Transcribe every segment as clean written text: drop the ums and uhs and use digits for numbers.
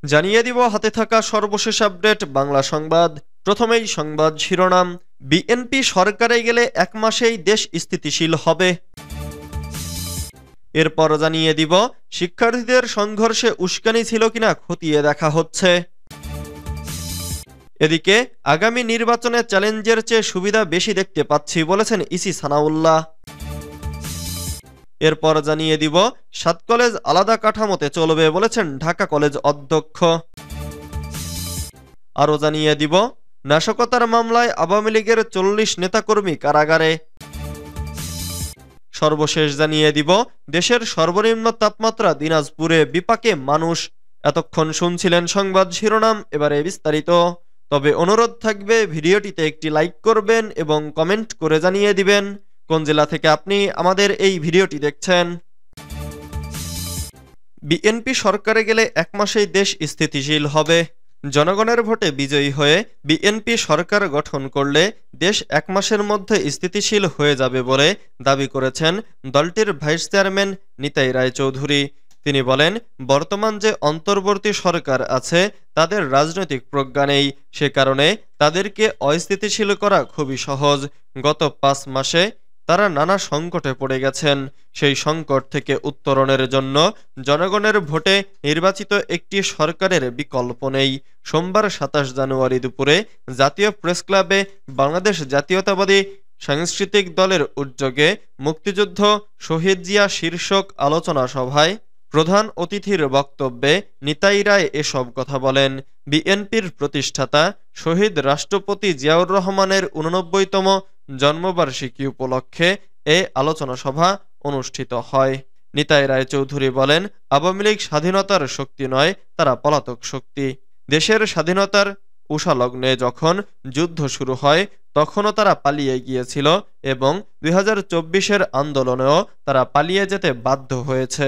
জানিয়ে দিব হাতে থাকা সর্বশেষ আপডেট বাংলা সংবাদ। প্রথমেই সংবাদ শিরোনাম। বিএনপি সরকারে গেলে 1 মাসেই দেশ স্থিতিশীল হবে। এরপর জানিয়ে দিব শিক্ষার্থীদের সংঘর্ষে উস্কানি ছিল কিনা খতিয়ে দেখা হচ্ছে। এদিকে আগামী নির্বাচনে চ্যালেঞ্জের চেয়ে সুবিধা বেশি দেখতে পাচ্ছি বলেছেন ইসি সানাউল্লাহ। এরপর জানিয়ে দিব 7 কলেজ আলাদা কাঠামোতে চলবে বলেছেন ঢাকা কলেজ অধ্যক্ষ। আরও জানিয়ে দিব নাশকতার মামলায় আওয়ামী লীগের 40 নেতাকর্মী কারাগারে। সর্বশেষ জানিয়ে দিব দেশের সর্বনিম্ন তাপমাত্রা দিনাজপুরে বিপাকে মানুষ। এতক্ষণ শুনছিলেন সংবাদ শিরোনাম, এবারে বিস্তারিত। তবে অনুরোধ থাকবে ভিডিওটিতে একটি লাইক করবেন এবং কমেন্ট করে জানিয়ে দিবেন কোন জেলা থেকে আপনি আমাদের এই ভিডিওটি দেখছেন। বিএনপি সরকারে গেলে 1 মাসেই দেশ স্থিতিশীল হবে। জনগণের ভোটে বিজয়ী হয়ে বিএনপি সরকার গঠন করলে দেশ 1 মাসের মধ্যে স্থিতিশীল হয়ে যাবে বলে দাবি করেছেন দলটির ভাইস চেয়ারম্যান নিতাই রায়চৌধুরী। তিনি বলেন, বর্তমান যে অন্তর্বর্তী সরকার আছে তাদের রাজনৈতিক প্রজ্ঞা নেই, সে কারণে তাদেরকে অস্থিতিশীল করা খুবই সহজ। গত 5 মাসে তারা নানা সংকটে পড়ে গেছেন। সেই সংকট থেকে উত্তরণের জন্য জনগণের ভোটে নির্বাচিত একটি সরকারের বিকল্প নেই। সোমবার 27 জানুয়ারি দুপুরে জাতীয় প্রেস ক্লাবে বাংলাদেশ জাতীয়তাবাদী সাংস্কৃতিক দলের উদ্যোগে মুক্তিযুদ্ধ শহীদ জিয়া শীর্ষক আলোচনা সভায় প্রধান অতিথির বক্তব্যে নিতাই রায় এসব কথা বলেন। বিএনপির প্রতিষ্ঠাতা শহীদ রাষ্ট্রপতি জিয়াউর রহমানের 89তম জন্মবার্ষিকী উপলক্ষে এ আলোচনা সভা অনুষ্ঠিত হয়। নিতাই রায়চৌধুরী বলেন, আওয়ামী লীগ স্বাধীনতার শক্তি নয়, তারা পলাতক শক্তি। দেশের স্বাধীনতার উষালগ্নে যখন যুদ্ধ শুরু হয় তখনও তারা পালিয়ে গিয়েছিল এবং 2024-এর আন্দোলনেও তারা পালিয়ে যেতে বাধ্য হয়েছে।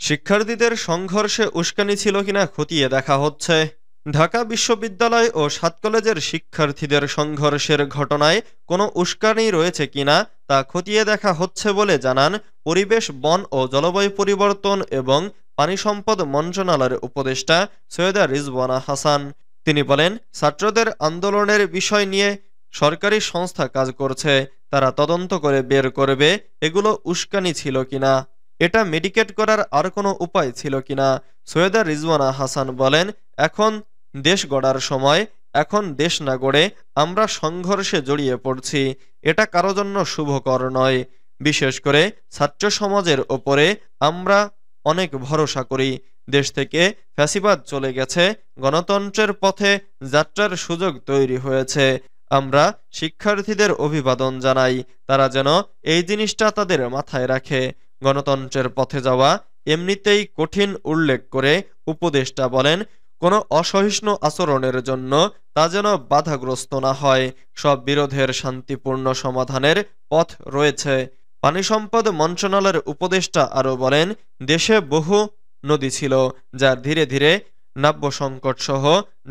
শিক্ষার্থীদের সংঘর্ষে উস্কানি ছিল কিনা খতিয়ে দেখা হচ্ছে। ঢাকা বিশ্ববিদ্যালয় ও 7 কলেজের শিক্ষার্থীদের সংঘর্ষের ঘটনায় কোনো উস্কানি রয়েছে কিনা তা খতিয়ে দেখা হচ্ছে বলে জানান পরিবেশ, বন ও জলবায়ু পরিবর্তন এবং পানি সম্পদ মন্ত্রণালয়ের উপদেষ্টা সৈয়দা রিজওয়ানা হাসান। তিনি বলেন, ছাত্রদের আন্দোলনের বিষয় নিয়ে সরকারি সংস্থা কাজ করছে, তারা তদন্ত করে বের করবে এগুলো উস্কানি ছিল কিনা, এটা মেডিকেট করার আর কোনো উপায় ছিল কিনা। সৈয়দা রিজওয়ানা হাসান বলেন, এখন দেশ গড়ার সময়, এখন দেশ না গড়ে আমরা সংঘর্ষে জড়িয়ে পড়ছি, এটা কারো জন্য শুভকর নয়। বিশেষ করে ছাত্র সমাজের ওপরে আমরা অনেক ভরসা করি। দেশ থেকে ফ্যাসিবাদ চলে গেছে, গণতন্ত্রের পথে যাত্রার সুযোগ তৈরি হয়েছে। আমরা শিক্ষার্থীদের অভিবাদন জানাই, তারা যেন এই জিনিসটা তাদের মাথায় রাখে। গণতন্ত্রের পথে যাওয়া এমনিতেই কঠিন উল্লেখ করে উপদেষ্টা বলেন, কোনো অসহিষ্ণু আচরণের জন্য তা যেন বাধাগ্রস্ত না হয়। সব বিরোধের শান্তিপূর্ণ সমাধানের পথ রয়েছে। পানি সম্পদ মন্ত্রণালয়ের উপদেষ্টা আরও বলেন, দেশে বহু নদী ছিল যা ধীরে ধীরে নাব্য সংকট সহ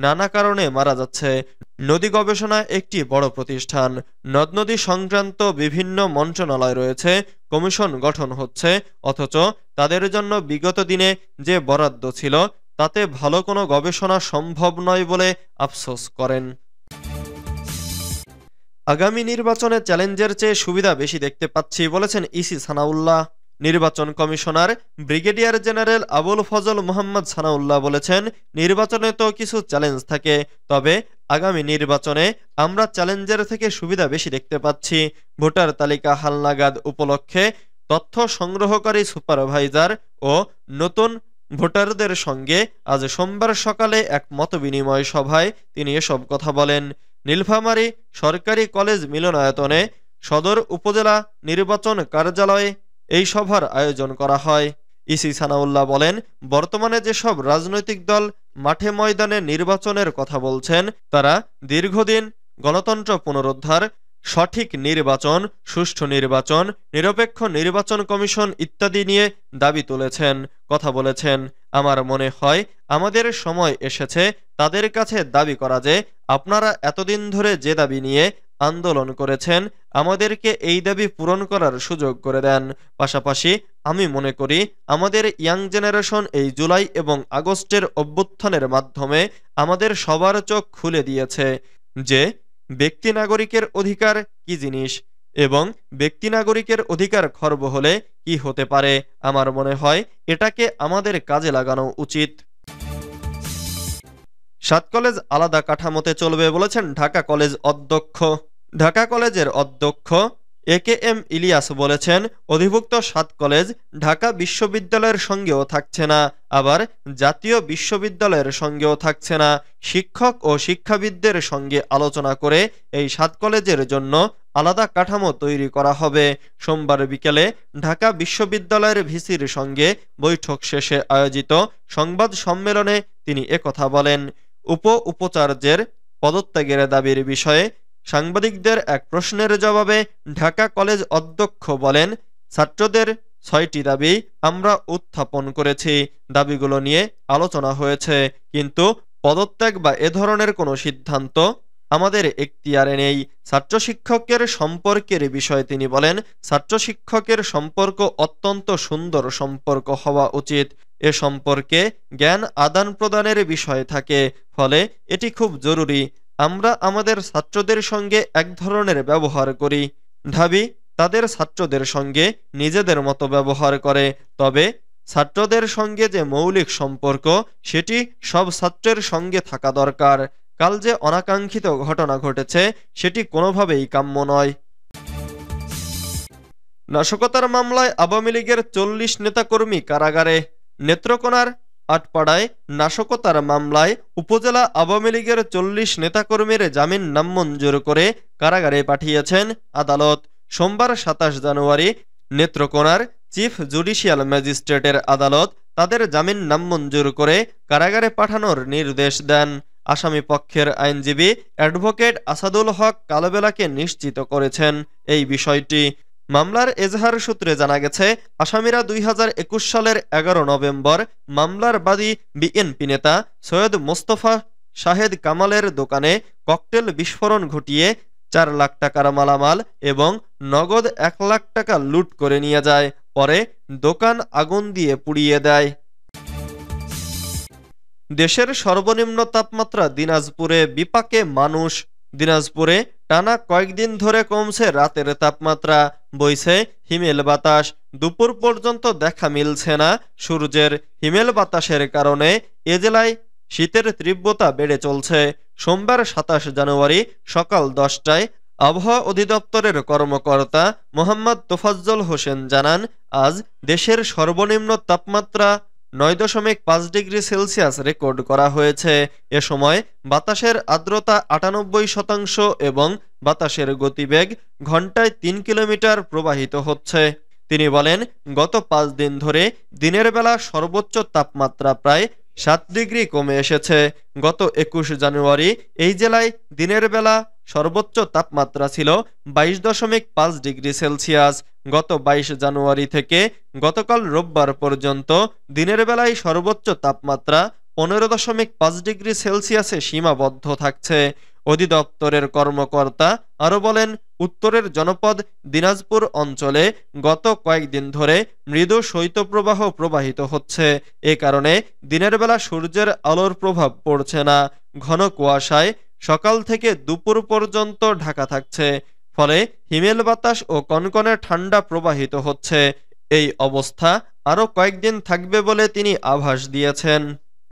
নানা কারণে মারা যাচ্ছে। নদী গবেষণা একটি বড় প্রতিষ্ঠান, নদ নদী সংক্রান্ত বিভিন্ন মন্ত্রণালয় রয়েছে, কমিশন গঠন হচ্ছে, অথচ তাদের জন্য বিগত দিনে যে বরাদ্দ ছিল তাতে ভালো কোনো গবেষণা সম্ভব নয় বলে আফসোস করেন। আগামী নির্বাচনে চ্যালেঞ্জের চেয়ে সুবিধা বেশি দেখতে পাচ্ছি বলেছেন ইসি সানাউল্লাহ। নির্বাচন commissioner brigadier general Abul Fazal Mohammad Sanaullah বলেছেন, নির্বাচনে তো কিছু চ্যালেঞ্জ থাকে, তবে আগামী নির্বাচনে আমরা চ্যালেঞ্জের থেকে সুবিধা বেশি দেখতে পাচ্ছি। ভোটার তালিকা হালনাগাদ উপলক্ষে তথ্য সংগ্রহকারী সুপারভাইজার ও নতুন ভোটারদের সঙ্গে আজ সোমবার সকালে এক মতবিনিময় সভায় তিনি এসব কথা বলেন। নীলফামারী সরকারি কলেজ মিলনায়তনে সদর উপজেলা নির্বাচন কার্যালয়ে এই সভার আয়োজন করা হয়। ইসি সানাউল্লাহ বলেন, বর্তমানে যেসব রাজনৈতিক দল মাঠে ময়দানে নির্বাচনের কথা বলছেন তারা দীর্ঘদিন গণতন্ত্র পুনরুদ্ধার, সঠিক নির্বাচন, সুষ্ঠু নির্বাচন, নিরপেক্ষ নির্বাচন কমিশন ইত্যাদি নিয়ে দাবি তুলেছেন, কথা বলেছেন। আমার মনে হয় আমাদের সময় এসেছে তাদের কাছে দাবি করা যে আপনারা এতদিন ধরে যে দাবি নিয়ে আন্দোলন করেছেন আমাদেরকে এই দাবি পূরণ করার সুযোগ করে দেন। পাশাপাশি আমি মনে করি আমাদের ইয়াং জেনারেশন এই জুলাই এবং আগস্টের অভ্যুত্থানের মাধ্যমে আমাদের সবার চোখ খুলে দিয়েছে যে ব্যক্তি নাগরিকের অধিকার কি জিনিস এবং ব্যক্তি নাগরিকের অধিকার খর্ব হলে কি হতে পারে। আমার মনে হয় এটাকে আমাদের কাজে লাগানো উচিত। ৭ কলেজ আলাদা কাঠামোতে চলবে বলেছেন ঢাকা কলেজ অধ্যক্ষ। ঢাকা কলেজের অধ্যক্ষ একেএম ইলিয়াস বলেছেন, অধিভুক্ত ৭ কলেজ ঢাকা বিশ্ববিদ্যালয়ের সঙ্গেও থাকছে না, আবার জাতীয় বিশ্ববিদ্যালয়ের সঙ্গেও থাকছে না। শিক্ষক ও শিক্ষাবিদদের সঙ্গে আলোচনা করে এই ৭ কলেজের জন্য আলাদা কাঠামো তৈরি করা হবে। সোমবার বিকেলে ঢাকা বিশ্ববিদ্যালয়ের ভিসির সঙ্গে বৈঠক শেষে আয়োজিত সংবাদ সম্মেলনে তিনি একথা বলেন। উপাচার্যের পদত্যাগের দাবির বিষয়ে সাংবাদিকদের এক প্রশ্নের জবাবে ঢাকা কলেজ অধ্যক্ষ বলেন, ছাত্রদের ৬টি দাবি আমরা উত্থাপন করেছি, দাবিগুলো নিয়ে আলোচনা হয়েছে, কিন্তু পদত্যাগ বা এ ধরনের কোনো সিদ্ধান্ত আমাদের এখতিয়ারে নেই। ছাত্র শিক্ষকের সম্পর্কের বিষয়ে তিনি বলেন, ছাত্র শিক্ষকের সম্পর্ক অত্যন্ত সুন্দর সম্পর্ক হওয়া উচিত। এ সম্পর্কে জ্ঞান আদান প্রদানের বিষয় থাকে, ফলে এটি খুব জরুরি। আমরা আমাদের ছাত্রদের সঙ্গে এক ধরনের ব্যবহার করি, ঢাবি তাদের ছাত্রদের সঙ্গে নিজেদের মতো ব্যবহার করে, তবে ছাত্রদের সঙ্গে যে মৌলিক সম্পর্ক সেটি সব ছাত্রের সঙ্গে থাকা দরকার। কাল যে অনাকাঙ্ক্ষিত ঘটনা ঘটেছে সেটি কোনোভাবেই কাম্য নয়। নাশকতার মামলায় আওয়ামী লীগের ৪০ নেতাকর্মী কারাগারে। নেত্রকোনার আটপাড়ায় নাশকতার মামলায় উপজেলা আওয়ামী লীগের ৪০ নেতাকর্মীর জামিন নামঞ্জুর করে কারাগারে পাঠিয়েছেন আদালত। সোমবার ২৭ জানুয়ারি নেত্রকোনার চিফ জুডিশিয়াল ম্যাজিস্ট্রেটের আদালত তাদের জামিন নামঞ্জুর করে কারাগারে পাঠানোর নির্দেশ দেন। আসামি পক্ষের আইনজীবী অ্যাডভোকেট আসাদুল হক কালোবেলাকে নিশ্চিত করেছেন এই বিষয়টি। মামলার এজাহার সূত্রে জানা গেছে, আসামিরা ২০২১ সালের ১১ নভেম্বর মামলার বাদী বিএনপি নেতা সৈয়দ মোস্তফা শাহেদ কামালের দোকানে ককটেল বিস্ফোরণ ঘটিয়ে ৪ লাখ টাকার মালামাল এবং নগদ ১ লাখ টাকা লুট করে নিয়ে যায়, পরে দোকান আগুন দিয়ে পুড়িয়ে দেয়। দেশের সর্বনিম্ন তাপমাত্রা দিনাজপুরে বিপাকে মানুষ। দিনাজপুরে টানা কয়েকদিন ধরে কমছে রাতের তাপমাত্রা, বইছে হিমেল বাতাস। দুপুর পর্যন্ত দেখা মিলছে না সূর্যের। হিমেল বাতাসের কারণে এ জেলায় শীতের তীব্রতা বেড়ে চলছে। সোমবার ২৭ জানুয়ারি সকাল ১০টায় আবহাওয়া অধিদপ্তরের কর্মকর্তা মোহাম্মদ তোফাজ্জল হোসেন জানান, আজ দেশের সর্বনিম্ন তাপমাত্রা ৯.৫ ডিগ্রি সেলসিয়াস রেকর্ড করা হয়েছে। এ সময় বাতাসের আর্দ্রতা ৯৮% এবং বাতাসের গতিবেগ ঘন্টায় ৩ কিলোমিটার প্রবাহিত হচ্ছে। তিনি বলেন, গত ৫ দিন ধরে দিনের বেলা সর্বোচ্চ তাপমাত্রা প্রায় ৭ ডিগ্রি কমে এসেছে। গত ২১ জানুয়ারি এই জেলায় দিনের বেলা সর্বোচ্চ তাপমাত্রা ছিল ২২.৫ ডিগ্রি সেলসিয়াস। গত ২২ জানুয়ারি থেকে গতকাল রোববার পর্যন্ত দিনের বেলায় সর্বোচ্চ তাপমাত্রা ১৫.৫ ডিগ্রি সেলসিয়াসে সীমাবদ্ধ থাকছে। অধিদপ্তরের কর্মকর্তা আরও বলেন, উত্তরের জনপদ দিনাজপুর অঞ্চলে গত কয়েকদিন ধরে মৃদু শৈত্যপ্রবাহ প্রবাহিত হচ্ছে। এ কারণে দিনের বেলা সূর্যের আলোর প্রভাব পড়ছে না। ঘন কুয়াশায় সকাল থেকে দুপুর পর্যন্ত ঢাকা থাকছে, ফলে হিমেল বাতাস ও কনকনে ঠান্ডা প্রবাহিত হচ্ছে। এই অবস্থা আরও কয়েকদিন থাকবে বলে তিনি আভাস দিয়েছেন।